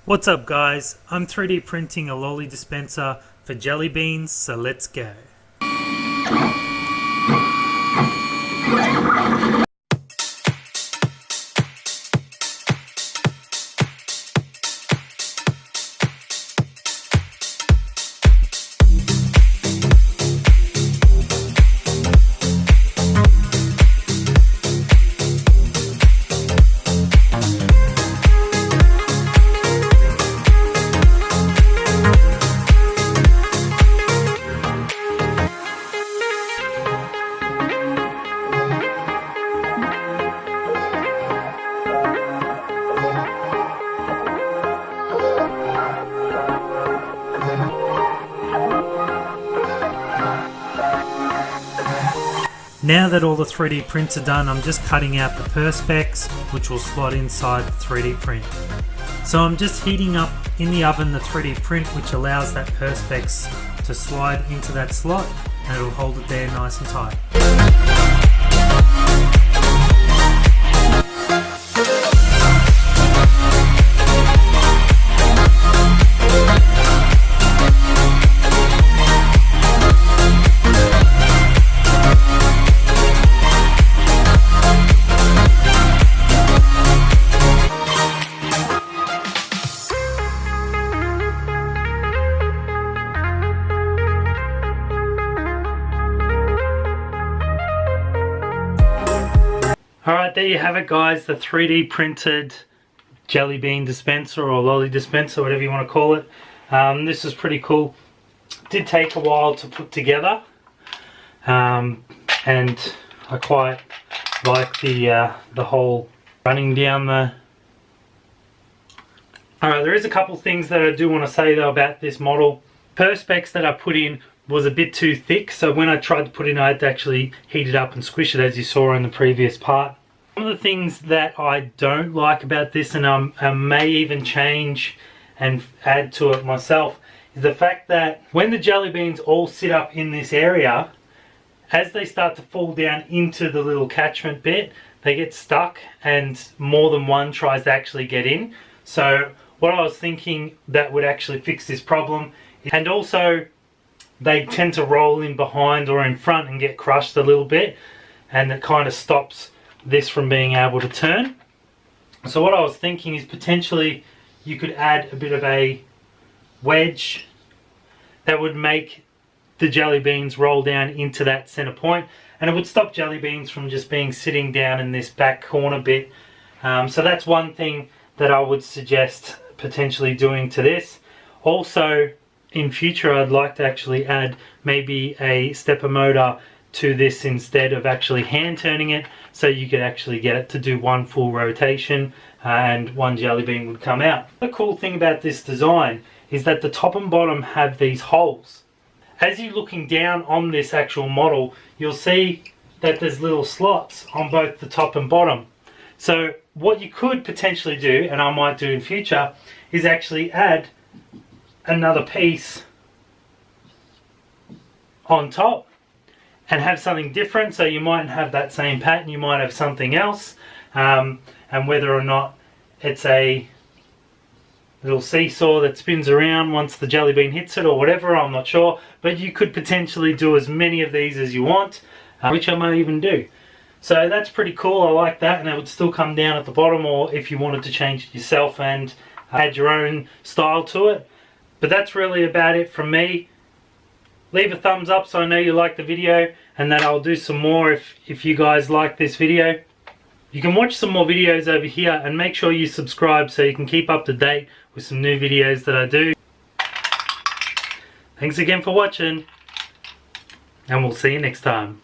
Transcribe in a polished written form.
What's up guys, I'm 3D printing a lolly dispenser for jelly beans, so let's go. Now that all the 3D prints are done, I'm just cutting out the perspex, which will slot inside the 3D print. So I'm just heating up in the oven the 3D print, which allows that perspex to slide into that slot, and it'll hold it there nice and tight. Alright, there you have it guys, the 3D printed jelly bean dispenser or lolly dispenser, whatever you want to call it. This is pretty cool. It did take a while to put together, and I quite like the whole running down the... Alright, there is a couple things that I do want to say though about this model. Perspex that I put in was a bit too thick, so when I tried to put it in I had to actually heat it up and squish it, as you saw in the previous part. One of the things that I don't like about this, and I may even change and add to it myself, is the fact that when the jelly beans all sit up in this area, as they start to fall down into the little catchment bit, they get stuck and more than one tries to actually get in. So what I was thinking that would actually fix this problem, and also they tend to roll in behind or in front and get crushed a little bit, and it kind of stops this from being able to turn. So what I was thinking is potentially you could add a bit of a wedge that would make the jelly beans roll down into that center point, and it would stop jelly beans from just being sitting down in this back corner bit. So that's one thing that I would suggest potentially doing to this. Also, in future I'd like to actually add maybe a stepper motor to this instead of actually hand turning it, so you could actually get it to do one full rotation and one jelly bean would come out. The cool thing about this design is that the top and bottom have these holes. As you're looking down on this actual model, you'll see that there's little slots on both the top and bottom. So what you could potentially do, and I might do in future, is actually add another piece on top and have something different. So you might have that same pattern, you might have something else, and whether or not it's a little seesaw that spins around once the jelly bean hits it or whatever, I'm not sure, but you could potentially do as many of these as you want, which I may even do. So that's pretty cool, I like that, and it would still come down at the bottom, or if you wanted to change it yourself and add your own style to it. But that's really about it from me. Leave a thumbs up so I know you like the video, and then I'll do some more if you guys like this video. You can watch some more videos over here, and make sure you subscribe so you can keep up to date with some new videos that I do. Thanks again for watching, and we'll see you next time.